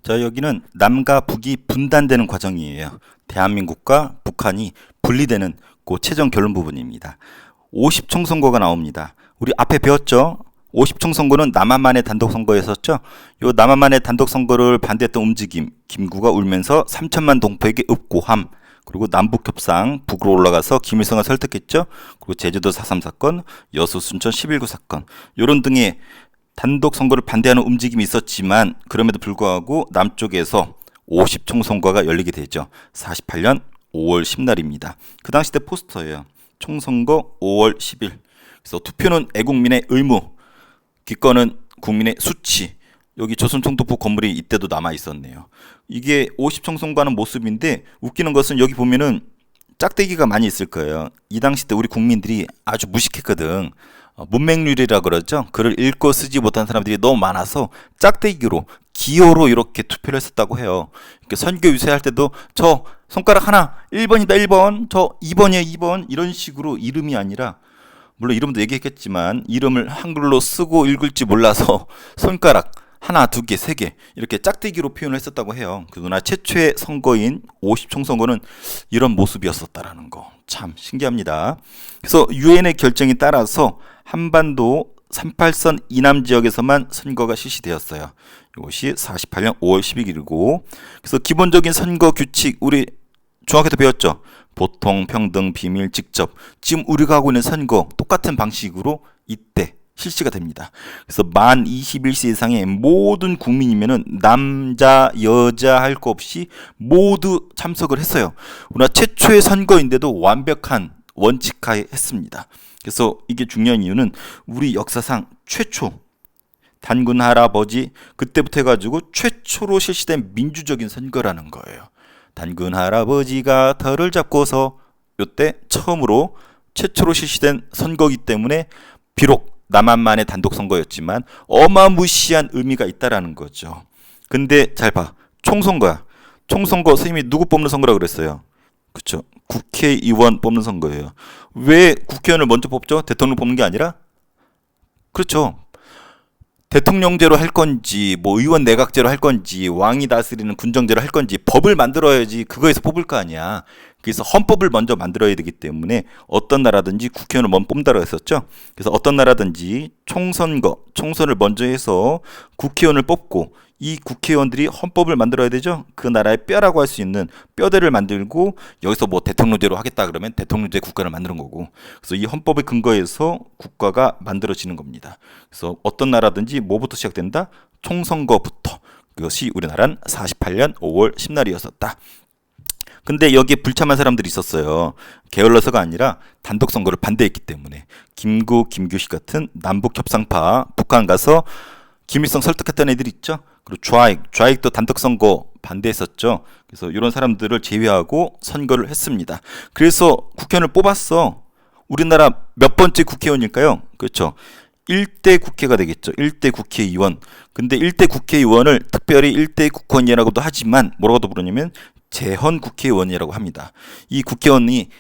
자, 여기는 남과 북이 분단되는 과정이에요. 대한민국과 북한이 분리되는 그 최종 결론 부분입니다. 50총선거가 나옵니다. 우리 앞에 배웠죠? 50총선거는 남한만의 단독선거였었죠? 요 남한만의 단독선거를 반대했던 움직임, 김구가 울면서 3천만 동포에게 읍고함, 그리고 남북협상, 북으로 올라가서 김일성을 설득했죠? 그리고 제주도 4.3 사건, 여수 순천 11구 사건, 요런 등의 단독 선거를 반대하는 움직임이 있었지만 그럼에도 불구하고 남쪽에서 50총선거가 열리게 되죠. 48년 5월 10날입니다. 그 당시 때 포스터예요. 총선거 5월 10일. 그래서 투표는 애국민의 의무, 기권은 국민의 수치. 여기 조선총독부 건물이 이때도 남아 있었네요. 이게 50총선거하는 모습인데 웃기는 것은 여기 보면은 짝대기가 많이 있을 거예요. 이 당시 때 우리 국민들이 아주 무식했거든. 문맹률이라 그러죠. 글을 읽고 쓰지 못한 사람들이 너무 많아서 짝대기로 기호로 이렇게 투표를 했었다고 해요. 선거 유세할 때도 저 손가락 하나 1번이다 1번, 저 2번이에요 2번, 이런 식으로 이름이 아니라, 물론 이름도 얘기했겠지만 이름을 한글로 쓰고 읽을지 몰라서 손가락 하나, 두 개, 세 개 이렇게 짝대기로 표현을 했었다고 해요. 그러나 최초의 선거인 50총선거는 이런 모습이었었다라는 거 참 신기합니다. 그래서 유엔의 결정에 따라서 한반도 38선 이남 지역에서만 선거가 실시되었어요. 이것이 48년 5월 12일이고, 그래서 기본적인 선거 규칙 우리 중학교 때 배웠죠. 보통, 평등, 비밀, 직접. 지금 우리가 하고 있는 선거 똑같은 방식으로 이때 실시가 됩니다. 그래서 만 21세 이상의 모든 국민이면은 남자, 여자 할 거 없이 모두 참석을 했어요. 우리나라 최초의 선거인데도 완벽한 원칙하에 했습니다. 그래서 이게 중요한 이유는 우리 역사상 최초 단군 할아버지 그때부터 해가지고 최초로 실시된 민주적인 선거라는 거예요. 단군 할아버지가 털을 잡고서 요때 처음으로 최초로 실시된 선거이기 때문에 비록 남한만의 단독 선거였지만 어마무시한 의미가 있다라는 거죠. 근데 잘 봐. 총선거야. 총선거 선생님이 누구 뽑는 선거라고 그랬어요? 그렇죠. 국회의원 뽑는 선거예요. 왜 국회의원을 먼저 뽑죠? 대통령 뽑는 게 아니라? 그렇죠. 대통령제로 할 건지 뭐 의원 내각제로 할 건지 왕이 다스리는 군정제로 할 건지 법을 만들어야지 그거에서 뽑을 거 아니야. 그래서 헌법을 먼저 만들어야 되기 때문에 어떤 나라든지 국회의원을 먼저 뽑는다고 했었죠. 그래서 어떤 나라든지 총선을 먼저 해서 국회의원을 뽑고 이 국회의원들이 헌법을 만들어야 되죠. 그 나라의 뼈라고 할 수 있는 뼈대를 만들고 여기서 뭐 대통령제로 하겠다 그러면 대통령제 국가를 만드는 거고, 그래서 이 헌법의 근거에서 국가가 만들어지는 겁니다. 그래서 어떤 나라든지 뭐부터 시작된다? 총선거부터. 그것이 우리나라는 48년 5월 10날이었었다. 근데 여기에 불참한 사람들이 있었어요. 게을러서가 아니라 단독 선거를 반대했기 때문에. 김규식 같은 남북 협상파 북한 가서 김일성 설득했던 애들이 있죠. 그리고 좌익도 단독 선거 반대했었죠. 그래서 이런 사람들을 제외하고 선거를 했습니다. 그래서 국회의원을 뽑았어. 우리나라 몇 번째 국회의원일까요? 그렇죠. 1대 국회가 되겠죠. 1대 국회의원. 근데 1대 국회의원을 특별히 1대 국회의원이라고도 하지만 뭐라고도 부르냐면 재헌 국회의원이라고 합니다. 이 국회의원이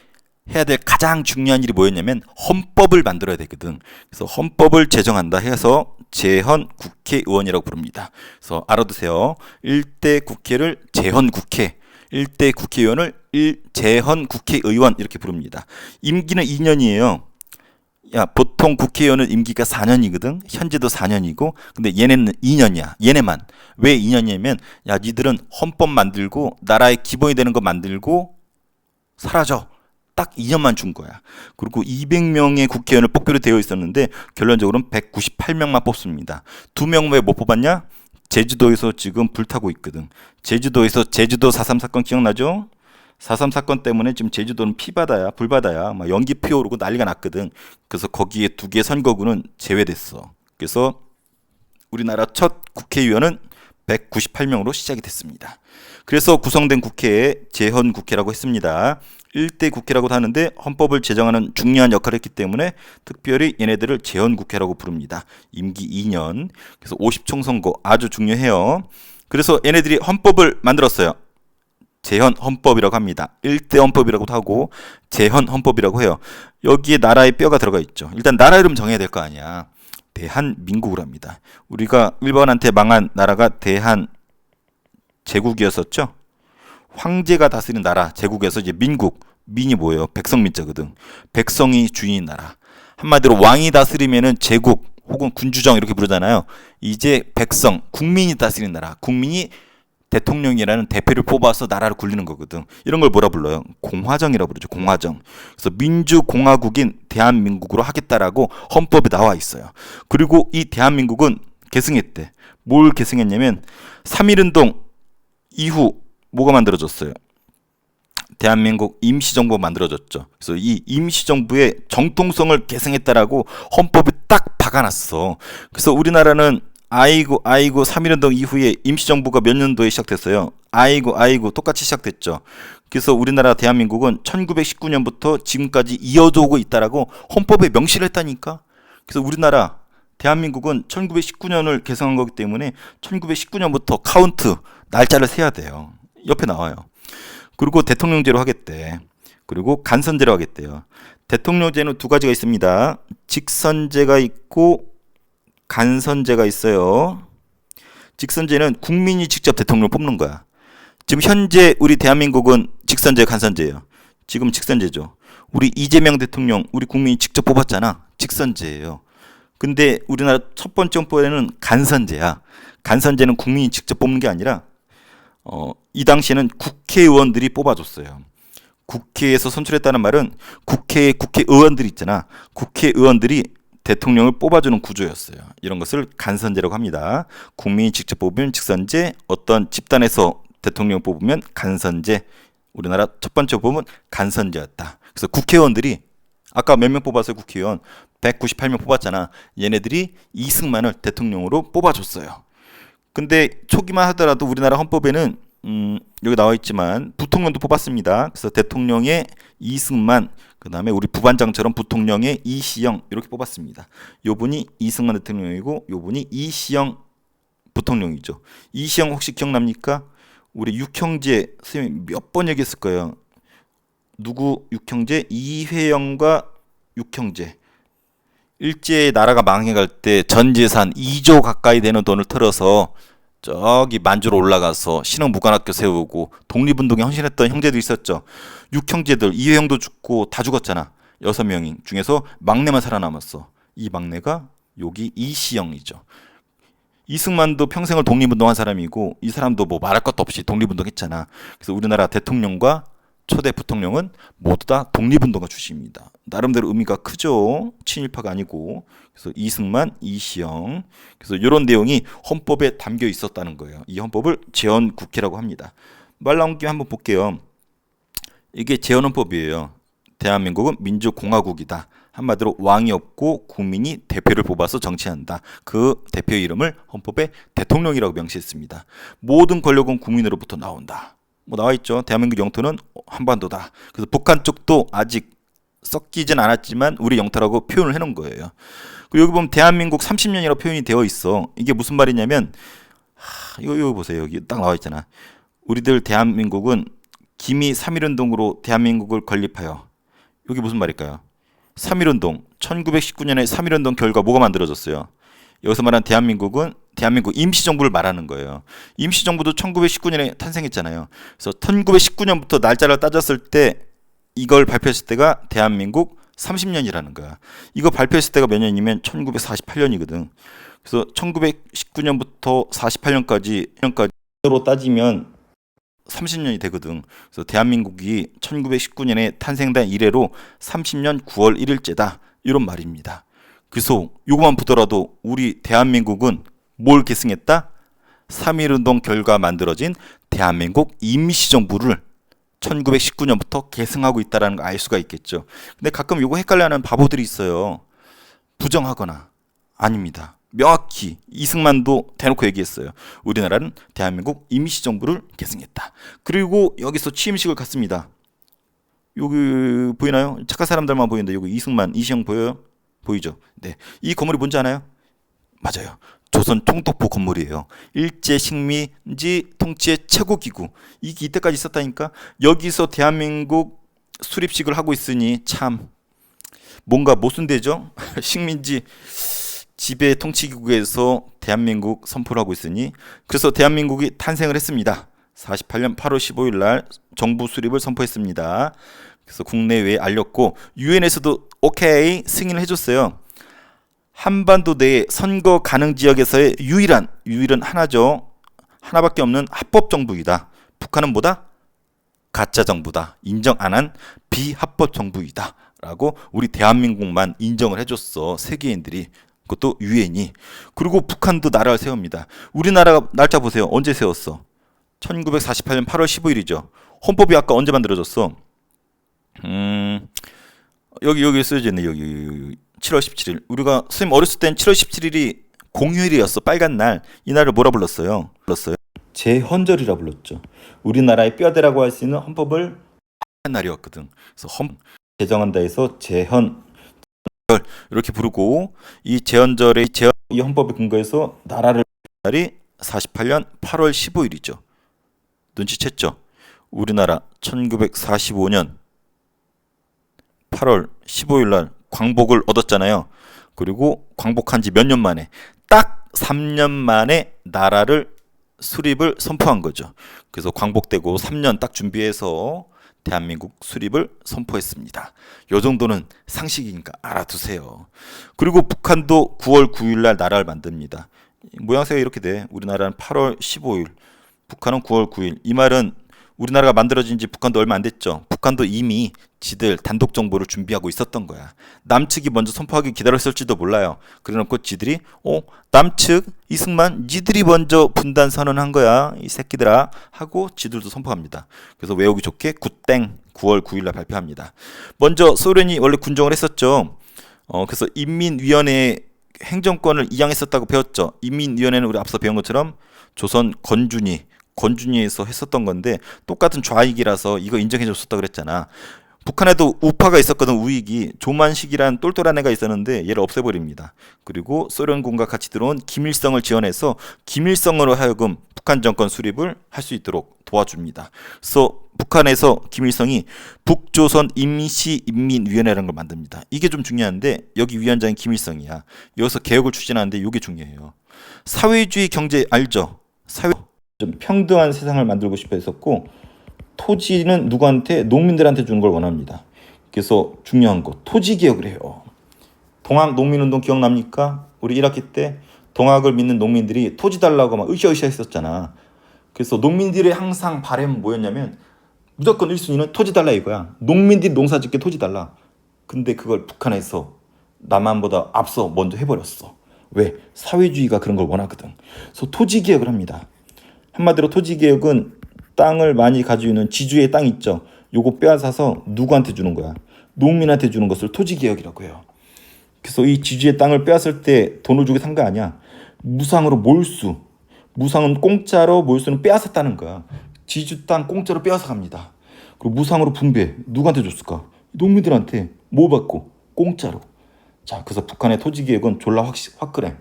해야 될 가장 중요한 일이 뭐였냐면 헌법을 만들어야 되거든. 그래서 헌법을 제정한다 해서 재헌 국회의원이라고 부릅니다. 그래서 알아두세요. 1대 국회를 재헌 국회, 1대 국회의원을 재헌 국회의원 이렇게 부릅니다. 임기는 2년이에요. 야, 보통 국회의원은 임기가 4년이거든. 현재도 4년이고, 근데 얘네는 2년이야. 얘네만. 왜 2년이냐면, 야, 니들은 헌법 만들고 나라의 기본이 되는 거 만들고 사라져. 딱 2년만 준 거야. 그리고 200명의 국회의원을 뽑기로 되어 있었는데 결론적으로는 198명만 뽑습니다. 2명 왜 못 뽑았냐? 제주도에서 지금 불타고 있거든. 제주도에서 제주도 4.3 사건 기억나죠? 4.3 사건 때문에 지금 제주도는 피바다야, 불바다야. 막 연기 피어오르고 난리가 났거든. 그래서 거기에 2개 선거구는 제외됐어. 그래서 우리나라 첫 국회의원은 198명으로 시작이 됐습니다. 그래서 구성된 국회에 재헌 국회라고 했습니다. 1대 국회라고도 하는데 헌법을 제정하는 중요한 역할을 했기 때문에 특별히 얘네들을 재헌 국회라고 부릅니다. 임기 2년. 그래서 50총선거 아주 중요해요. 그래서 얘네들이 헌법을 만들었어요. 재헌 헌법이라고 합니다. 1대 헌법이라고도 하고 재헌 헌법이라고 해요. 여기에 나라의 뼈가 들어가 있죠. 일단 나라 이름 정해야 될 거 아니야. 대한민국을 합니다. 우리가 일본한테 망한 나라가 제국이었었죠. 황제가 다스린 나라, 제국에서 이제 민국, 민이 뭐예요? 백성민자거든. 백성이 주인인 나라. 한마디로 왕이 다스리면은 제국 혹은 군주정 이렇게 부르잖아요. 이제 백성, 국민이 다스리는 나라. 국민이 대통령이라는 대표를 뽑아서 나라를 굴리는 거거든. 이런 걸 뭐라 불러요? 공화정이라고 부르죠. 공화정. 그래서 민주공화국인 대한민국으로 하겠다라고 헌법에 나와 있어요. 그리고 이 대한민국은 계승했대. 뭘 계승했냐면 3.1운동 이후 뭐가 만들어졌어요? 대한민국 임시정부가 만들어졌죠. 그래서 이 임시정부의 정통성을 계승했다라고 헌법에 딱 박아놨어. 그래서 우리나라는 아이고 3.1운동 이후에 임시정부가 몇 년도에 시작됐어요? 아이고 똑같이 시작됐죠. 그래서 우리나라 대한민국은 1919년부터 지금까지 이어져 오고 있다라고 헌법에 명시를 했다니까. 그래서 우리나라 대한민국은 1919년을 개성한 거기 때문에 1919년부터 카운트 날짜를 세야 돼요. 옆에 나와요. 그리고 대통령제로 하겠대. 그리고 간선제로 하겠대요. 대통령제는 두 가지가 있습니다. 직선제가 있고 간선제가 있어요. 직선제는 국민이 직접 대통령을 뽑는 거야. 지금 현재 우리 대한민국은 직선제, 간선제예요. 지금 직선제죠. 우리 이재명 대통령 우리 국민이 직접 뽑았잖아. 직선제예요. 근데 우리나라 첫 번째 헌법에는 간선제야. 간선제는 국민이 직접 뽑는 게 아니라 이 당시에는 국회의원들이 뽑아줬어요. 국회에서 선출했다는 말은 국회에 국회의원들이 있잖아. 국회의원들이 대통령을 뽑아주는 구조였어요. 이런 것을 간선제라고 합니다. 국민이 직접 뽑으면 직선제, 어떤 집단에서 대통령을 뽑으면 간선제. 우리나라 첫 번째 법은 간선제였다. 그래서 국회의원들이 아까 몇 명 뽑았어요? 국회의원 198명 뽑았잖아. 얘네들이 이승만을 대통령으로 뽑아줬어요. 근데 초기만 하더라도 우리나라 헌법에는 여기 나와 있지만 부통령도 뽑았습니다. 그래서 대통령의 이승만, 그 다음에 우리 부반장처럼 부통령의 이시영 이렇게 뽑았습니다. 요분이 이승만 대통령이고 요분이 이시영 부통령이죠. 이시영 혹시 기억납니까? 우리 육형제 선생님이 몇 번 얘기했을 거예요. 누구 육형제? 이회영과 육형제. 일제의 나라가 망해갈 때 전 재산 2조 가까이 되는 돈을 털어서 저기 만주로 올라가서 신흥무관학교 세우고 독립운동에 헌신했던 형제들 있었죠. 6형제들 이회영도 죽고 다 죽었잖아. 6명이 중에서 막내만 살아남았어. 이 막내가 여기 이시영이죠. 이승만도 평생을 독립운동한 사람이고 이 사람도 뭐 말할 것도 없이 독립운동했잖아. 그래서 우리나라 대통령과 초대 부통령은 모두 다 독립운동가 출신입니다. 나름대로 의미가 크죠. 친일파가 아니고. 그래서 이승만, 이시영. 그래서 이런 내용이 헌법에 담겨 있었다는 거예요. 이 헌법을 재헌국회라고 합니다. 말 나온 김에 한번 볼게요. 이게 재헌헌법이에요. 대한민국은 민주공화국이다. 한마디로 왕이 없고 국민이 대표를 뽑아서 정치한다. 그 대표의 이름을 헌법에 대통령이라고 명시했습니다. 모든 권력은 국민으로부터 나온다. 뭐 나와 있죠. 대한민국 영토는 한반도다. 그래서 북한 쪽도 아직 섞이진 않았지만 우리 영토라고 표현을 해놓은 거예요. 그리고 여기 보면 대한민국 30년이라고 표현이 되어 있어. 이게 무슨 말이냐면 이거 보세요. 여기 딱 나와 있잖아. 우리들 대한민국은 기미 3.1운동으로 대한민국을 건립하여. 여기 무슨 말일까요? 3.1운동 1919년에 3.1운동 결과 뭐가 만들어졌어요? 여기서 말한 대한민국은 대한민국 임시정부를 말하는 거예요. 임시정부도 1919년에 탄생했잖아요. 그래서 1919년부터 날짜를 따졌을 때 이걸 발표했을 때가 대한민국 30년이라는 거야. 이거 발표했을 때가 몇 년이면 1948년이거든. 그래서 1919년부터 48년까지로 따지면 30년이 되거든. 그래서 대한민국이 1919년에 탄생된 이래로 30년 9월 1일째다. 이런 말입니다. 그래서 요거만 보더라도 우리 대한민국은 뭘 계승했다? 3.1운동 결과 만들어진 대한민국 임시정부를 1919년부터 계승하고 있다는 거 알 수가 있겠죠. 근데 가끔 요거 헷갈려하는 바보들이 있어요. 부정하거나. 아닙니다. 명확히 이승만도 대놓고 얘기했어요. 우리나라는 대한민국 임시정부를 계승했다. 그리고 여기서 취임식을 갖습니다. 여기 보이나요? 착한 사람들만 보이는데 여기 이승만, 이시영 보여요? 보이죠? 네. 이 건물이 뭔지 아나요? 맞아요. 조선 총독부 건물이에요. 일제 식민지 통치의 최고기구. 이게 이때까지 있었다니까. 여기서 대한민국 수립식을 하고 있으니 참 뭔가 모순되죠? 식민지 지배 통치기구에서 대한민국 선포를 하고 있으니. 그래서 대한민국이 탄생을 했습니다. 1948년 8월 15일 날 정부 수립을 선포했습니다. 그래서 국내외에 알렸고 유엔에서도 오케이 승인을 해줬어요. 한반도 내 선거 가능 지역에서의 유일한 하나죠. 하나밖에 없는 합법 정부이다. 북한은 뭐다? 가짜 정부다. 인정 안 한 비합법 정부이다. 라고 우리 대한민국만 인정을 해줬어. 세계인들이. 그것도 유엔이. 그리고 북한도 나라를 세웁니다. 우리나라가 날짜 보세요. 언제 세웠어? 1948년 8월 15일이죠. 헌법이 아까 언제 만들어졌어? 여기 쓰여져 있네. 여기 7월 17일. 우리가 선생님 어렸을 땐 7월 17일이 공휴일이었어. 빨간 날. 이 날을 뭐라 불렀어요? 제헌절이라 불렀죠. 우리나라의 뼈대라고 할 수 있는 헌법을 한 날이었거든. 그래서 제정한다 해서 제헌 이렇게 부르고 이 제헌절의 이 헌법에 근거해서 나라를 날이 48년 8월 15일이죠. 눈치챘죠? 우리나라 1945년 8월 15일 날 광복을 얻었잖아요. 그리고 광복한 지 몇 년 만에 딱 3년 만에 나라를 수립을 선포한 거죠. 그래서 광복되고 3년 딱 준비해서 대한민국 수립을 선포했습니다. 요 정도는 상식이니까 알아두세요. 그리고 북한도 9월 9일 날 나라를 만듭니다. 모양새가 이렇게 돼. 우리나라는 8월 15일, 북한은 9월 9일. 이 말은 우리나라가 만들어진 지 북한도 얼마 안 됐죠. 북한도 이미 지들 단독 정보를 준비하고 있었던 거야. 남측이 먼저 선포하기 기다렸을지도 몰라요. 그래놓고 지들이 남측 이승만 니들이 먼저 분단 선언한 거야. 이 새끼들아 하고 지들도 선포합니다. 그래서 외우기 좋게 굿땡 9월 9일 날 발표합니다. 먼저 소련이 원래 군정을 했었죠. 그래서 인민위원회 행정권을 이양했었다고 배웠죠. 인민위원회는 우리 앞서 배운 것처럼 조선 건준이에서 했었던 건데 똑같은 좌익이라서 이거 인정해줬었다 그랬잖아. 북한에도 우파가 있었거든. 우익이 조만식이란 똘똘한 애가 있었는데 얘를 없애버립니다. 그리고 소련군과 같이 들어온 김일성을 지원해서 김일성으로 하여금 북한 정권 수립을 할 수 있도록 도와줍니다. 그래서 북한에서 김일성이 북조선 임시인민위원회라는 걸 만듭니다. 이게 좀 중요한데 여기 위원장이 김일성이야. 여기서 개혁을 추진하는데 이게 중요해요. 사회주의 경제 알죠? 좀 평등한 세상을 만들고 싶어 했었고 토지는 누구한테? 농민들한테 주는 걸 원합니다. 그래서 중요한 거 토지 개혁을 해요. 동학 농민운동 기억납니까? 우리 1학기 때 동학을 믿는 농민들이 토지 달라고 막 으쌰으쌰 했었잖아. 그래서 농민들의 항상 바람은 뭐였냐면 무조건 1순위는 토지 달라 이거야. 농민들이 농사 짓게 토지 달라. 근데 그걸 북한에서 남한보다 앞서 먼저 해버렸어. 왜? 사회주의가 그런 걸 원하거든. 그래서 토지 개혁을 합니다. 한마디로 토지 개혁은 땅을 많이 가지고 있는 지주의 땅 있죠. 요거 빼앗아서 누구한테 주는 거야? 농민한테 주는 것을 토지 개혁이라고 해요. 그래서 이 지주의 땅을 빼앗을 때 돈을 주고 산 거 아니야. 무상으로 몰수. 무상은 공짜로, 몰수는 빼앗았다는 거야. 지주 땅 공짜로 빼앗아 갑니다. 그리고 무상으로 분배. 누구한테 줬을까? 농민들한테. 뭐 받고? 공짜로. 자, 그래서 북한의 토지 개혁은 졸라 화끈해.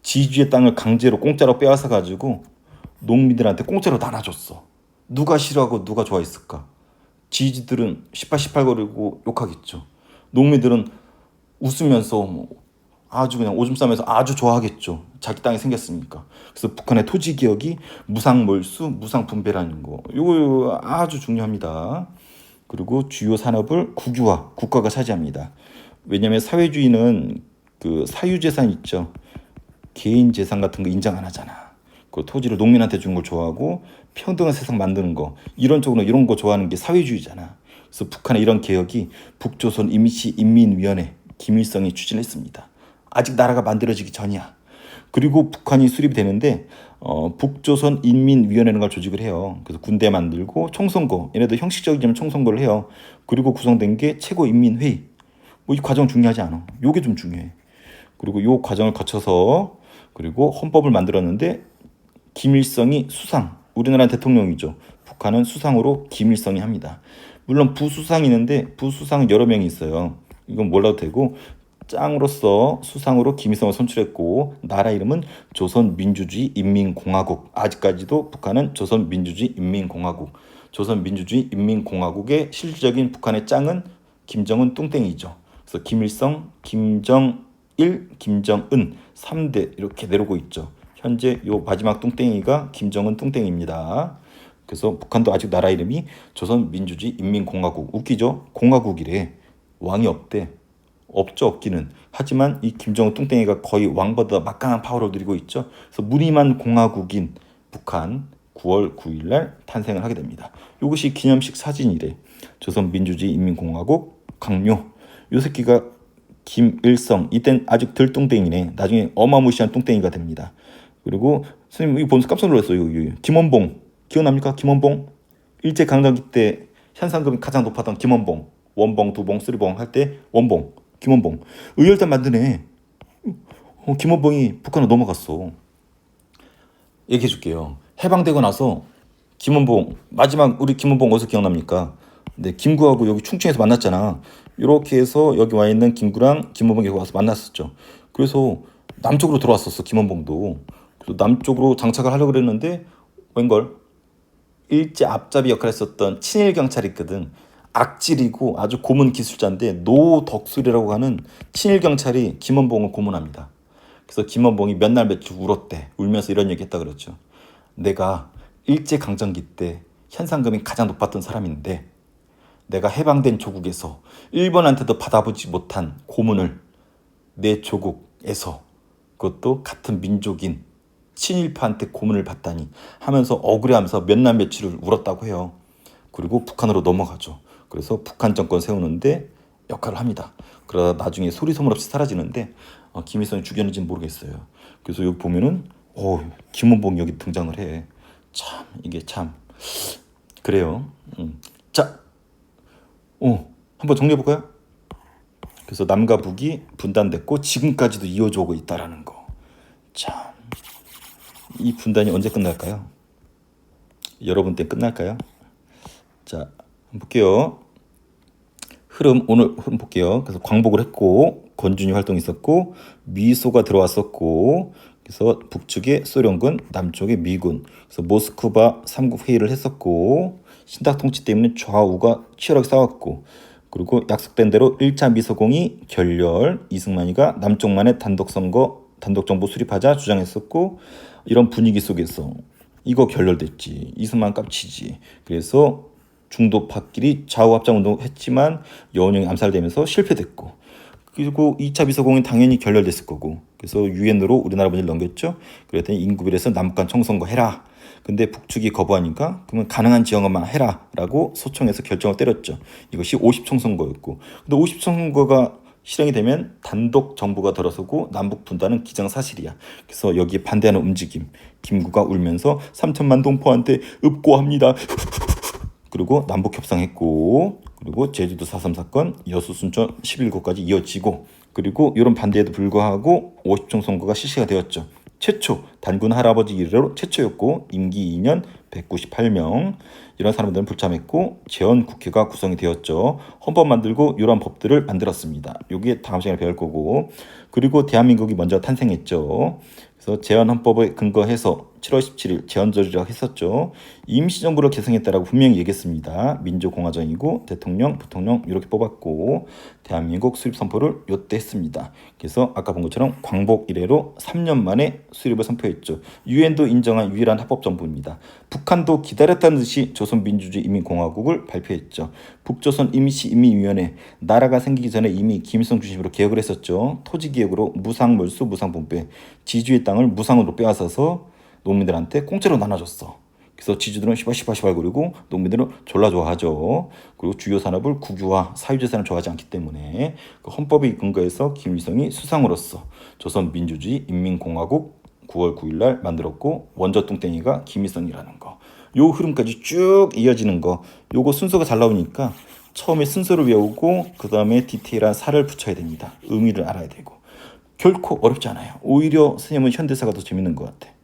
지주의 땅을 강제로 공짜로 빼앗아 가지고 농민들한테 공짜로 나눠줬어. 누가 싫어하고 누가 좋아했을까? 지지들은 18거리고 욕하겠죠. 농민들은 웃으면서 아주 그냥 오줌 싸면서 아주 좋아하겠죠. 자기 땅이 생겼으니까. 그래서 북한의 토지 개혁이 무상 몰수, 무상 분배라는 거. 이거 아주 중요합니다. 그리고 주요 산업을 국유화, 국가가 차지합니다. 왜냐하면 사회주의는 그 사유재산 있죠. 개인 재산 같은 거 인정 안 하잖아. 그 토지를 농민한테 주는 걸 좋아하고 평등한 세상 만드는 거 이런 쪽으로 이런 거 좋아하는 게 사회주의잖아. 그래서 북한의 이런 개혁이 북조선 임시인민위원회 김일성이 추진했습니다. 아직 나라가 만들어지기 전이야. 그리고 북한이 수립이 되는데 북조선 인민위원회라는 걸 조직을 해요. 그래서 군대 만들고 총선거 얘네도 형식적이지만 총선거를 해요. 그리고 구성된 게 최고인민회의. 이 과정 중요하지 않아. 요게 좀 중요해. 그리고 요 과정을 거쳐서 그리고 헌법을 만들었는데 김일성이 수상, 우리나라는 대통령이죠. 북한은 수상으로 김일성이 합니다. 물론 부수상이 있는데 부수상은 여러 명이 있어요. 이건 몰라도 되고 짱으로서 수상으로 김일성을 선출했고 나라 이름은 조선민주주의 인민공화국. 아직까지도 북한은 조선민주주의 인민공화국. 조선민주주의 인민공화국의 실질적인 북한의 짱은 김정은 뚱땡이죠. 그래서 김일성, 김정일, 김정은 3대 이렇게 내려오고 있죠. 현재 요 마지막 뚱땡이가 김정은 뚱땡이입니다. 그래서 북한도 아직 나라 이름이 조선민주주의인민공화국. 웃기죠? 공화국이래. 왕이 없대. 없죠, 없기는. 하지만 이 김정은 뚱땡이가 거의 왕보다 막강한 파워를 누리고 있죠. 그래서 무림한 공화국인 북한 9월 9일 날 탄생을 하게 됩니다. 이것이 기념식 사진이래. 조선민주주의인민공화국 강요. 요 새끼가 김일성. 이땐 아직 덜 뚱땡이네. 나중에 어마무시한 뚱땡이가 됩니다. 그리고 선생님 이거 보면서 깜짝 놀랐어요. 김원봉 기억납니까? 김원봉 일제강점기 때 현상금이 가장 높았던 김원봉. 원봉, 두봉, 쓰리봉 할 때 원봉, 김원봉. 의열단 만드네. 김원봉이 북한으로 넘어갔어. 얘기해 줄게요. 해방되고 나서 김원봉 마지막 우리 김원봉 어디서 기억납니까? 근데 김구하고 여기 충청에서 만났잖아. 이렇게 해서 여기 와 있는 김구랑 김원봉이 와서 만났었죠. 그래서 남쪽으로 들어왔었어 김원봉도. 그래서 남쪽으로 장착을 하려고 그랬는데 웬걸 일제 앞잡이 역할을 했었던 친일 경찰이 있거든. 악질이고 아주 고문 기술자인데 노덕술이라고 하는 친일 경찰이 김원봉을 고문합니다. 그래서 김원봉이 몇 날 며칠 울었대. 울면서 이런 얘기했다 그랬죠. 내가 일제 강점기 때 현상금이 가장 높았던 사람인데 내가 해방된 조국에서 일본한테도 받아보지 못한 고문을 내 조국에서 그것도 같은 민족인 친일파한테 고문을 받다니 하면서 억울해하면서 몇 날 며칠을 울었다고 해요. 그리고 북한으로 넘어가죠. 그래서 북한 정권 세우는데 역할을 합니다. 그러다 나중에 소리 소문 없이 사라지는데 김일성이 죽였는지는 모르겠어요. 그래서 여기 보면은 김원봉이 여기 등장을 해. 참 이게 참 그래요. 자, 한번 정리해 볼까요? 그래서 남과 북이 분단됐고 지금까지도 이어져 오고 있다라는 거. 참, 이 분단이 언제 끝날까요? 여러분 때 끝날까요? 자, 한번 볼게요. 오늘 흐름 볼게요. 그래서 광복을 했고 권준이 활동이 있었고 미소가 들어왔었고 그래서 북측에 소련군, 남쪽에 미군. 그래서 모스크바 3국 회의를 했었고 신탁 통치 때문에 좌우가 치열하게 싸웠고 그리고 약속된 대로 1차 미소공이 결렬, 이승만이가 남쪽만의 단독 정부 수립하자 주장했었고 이런 분위기 속에서 이거 결렬됐지. 이승만 깝치지. 그래서 중도파끼리 좌우 합작 운동을 했지만 여원형이 암살되면서 실패됐고 그리고 2차 비서공은 당연히 결렬됐을 거고 그래서 유엔으로 우리나라 문제를 넘겼죠. 그랬더니 인구비례해서 남북한 총선거 해라. 근데 북측이 거부하니까 그러면 가능한 지역만 해라 라고 소청해서 결정을 때렸죠. 이것이 50총선거였고 근데 50총선거가 실행이 되면 단독 정부가 들어서고 남북 분단은 기정사실이야. 그래서 여기에 반대하는 움직임. 김구가 울면서 3천만 동포한테 읍고합니다. 그리고 남북 협상했고 그리고 제주도 4.3 사건, 여수 순천 11구까지 이어지고 그리고 이런 반대에도 불구하고 50총 선거가 실시가 되었죠. 최초 단군 할아버지 이래로 최초였고 임기 2년 198명 이런 사람들은 불참했고 재헌국회가 구성이 되었죠. 헌법 만들고 이런 법들을 만들었습니다. 여기에 다음 시간에 배울 거고 그리고 대한민국이 먼저 탄생했죠. 그래서 재헌헌법에 근거해서 7월 17일 재헌조직을 했었죠. 임시정부를 개성했다라고 분명히 얘기했습니다. 민주공화정이고 대통령, 부통령 이렇게 뽑았고 대한민국 수립 선포를 요때 했습니다. 그래서 아까 본 것처럼 광복 이래로 3년 만에 수립을 선포했죠. 유엔도 인정한 유일한 합법정부입니다. 북한도 기다렸다는 듯이 조선민주주의인민공화국을 발표했죠. 북조선 임시인민위원회 나라가 생기기 전에 이미 김일성 중심으로 개혁을 했었죠. 토지개혁으로 무상몰수 무상분배 지주의 땅을 무상으로 빼앗아서 농민들한테 공짜로 나눠줬어. 그래서 지주들은 시발거리고 농민들은 졸라 좋아하죠. 그리고 주요 산업을 국유화, 사유재산을 좋아하지 않기 때문에 그 헌법에 근거해서 김일성이 수상으로서 조선민주주의인민공화국 9월 9일 날 만들었고 원조 뚱땡이가 김일성이라는 거. 요 흐름까지 쭉 이어지는 거. 요거 순서가 잘 나오니까 처음에 순서를 외우고 그 다음에 디테일한 살을 붙여야 됩니다. 의미를 알아야 되고. 결코 어렵지 않아요. 오히려 선생님은 현대사가 더 재밌는 것 같아.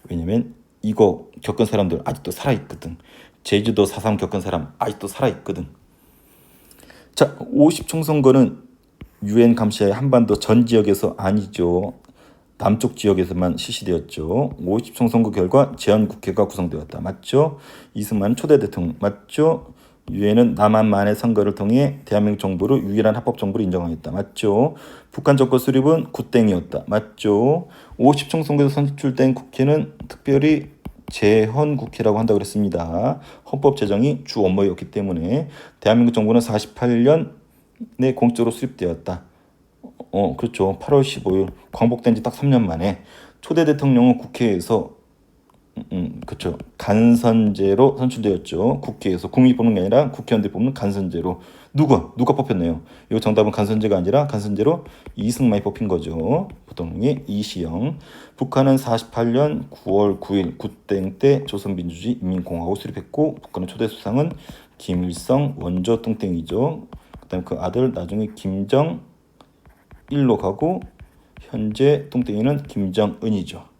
왜냐면 이거 겪은 사람들 아직도 살아있거든. 제주도 4.3 겪은 사람 아직도 살아있거든. 자, 50총선거는 유엔 감시하에 한반도 전 지역에서 아니죠. 남쪽 지역에서만 실시되었죠. 50총선거 결과 재헌국회가 구성되었다. 맞죠? 이승만 초대 대통령. 맞죠? 유엔은 남한만의 선거를 통해 대한민국 정부를 유일한 합법정부로 인정하였다. 맞죠? 북한 정권 수립은 굿땡이었다. 맞죠? 50총 선거에서 선출된 국회는 특별히 재헌국회라고 한다고 그랬습니다. 헌법 제정이 주 업무였기 때문에 대한민국 정부는 48년에 공적으로 수립되었다. 그렇죠. 8월 15일 광복된 지 딱 3년 만에 초대 대통령은 국회에서 그렇죠. 간선제로 선출되었죠. 국회에서 국민이 뽑는 게 아니라 국회의원들이 뽑는 간선제로 누가 뽑혔네요. 이 정답은 간선제가 아니라 간선제로 이승만이 뽑힌 거죠. 부통령이 이시영. 북한은 48년 9월 9일 굿땡 때 조선민주주의 인민공화국 수립했고 북한의 초대 수상은 김일성 원조 뚱땡이죠. 그다음 그 아들 나중에 김정일로 가고 현재 뚱땡이는 김정은이죠.